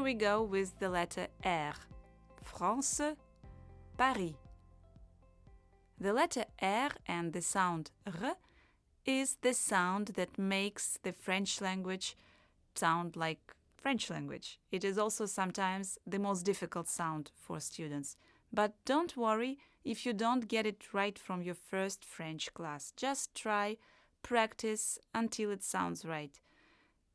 we go with the letter R. France, Paris. The letter R and the sound R is the sound that makes the French language sound like French language. It is also sometimes the most difficult sound for students. But don't worry if you don't get it right from your first French class. Just try, practice until it sounds right.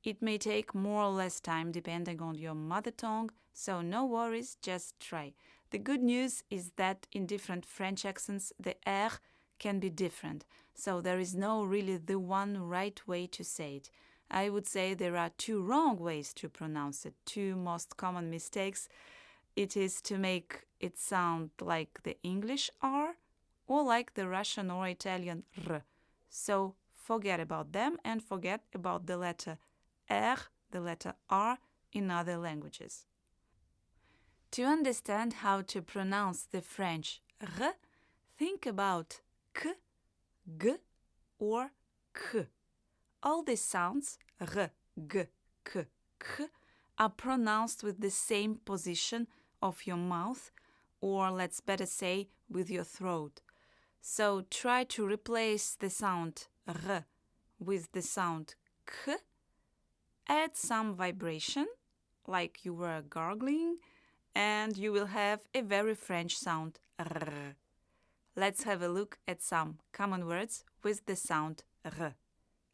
It may take more or less time depending on your mother tongue, so no worries, just try. The good news is that in different French accents, the R can be different, so there is no really the one right way to say it. I would say there are two wrong ways to pronounce it. Two most common mistakes. It is to make it sound like the English R or like the Russian or Italian R. So forget about them and forget about the letter R, the letter R in other languages. To understand how to pronounce the French R, think about K, G, or K. All these sounds, R, G, K, K, are pronounced with the same position of your mouth, or let's better say, with your throat. So try to replace the sound R with the sound K. Add some vibration, like you were gargling, and you will have a very French sound R. Let's have a look at some common words with the sound R.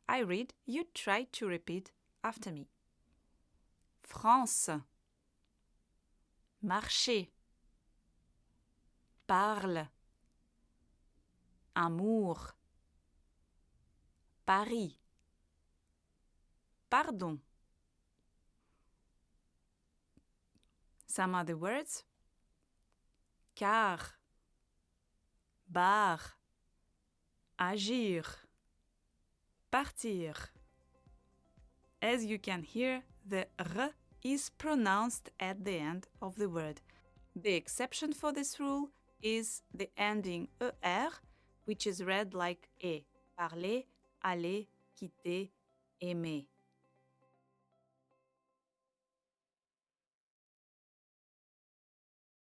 I read, you try to repeat after me. France, marcher, parle, amour, Paris, pardon. Some other words: car, bar, agir, partir. As you can hear, the R is pronounced at the end of the word. The exception for this rule is the ending ER, which is read like E. Parler, aller, quitter, aimer.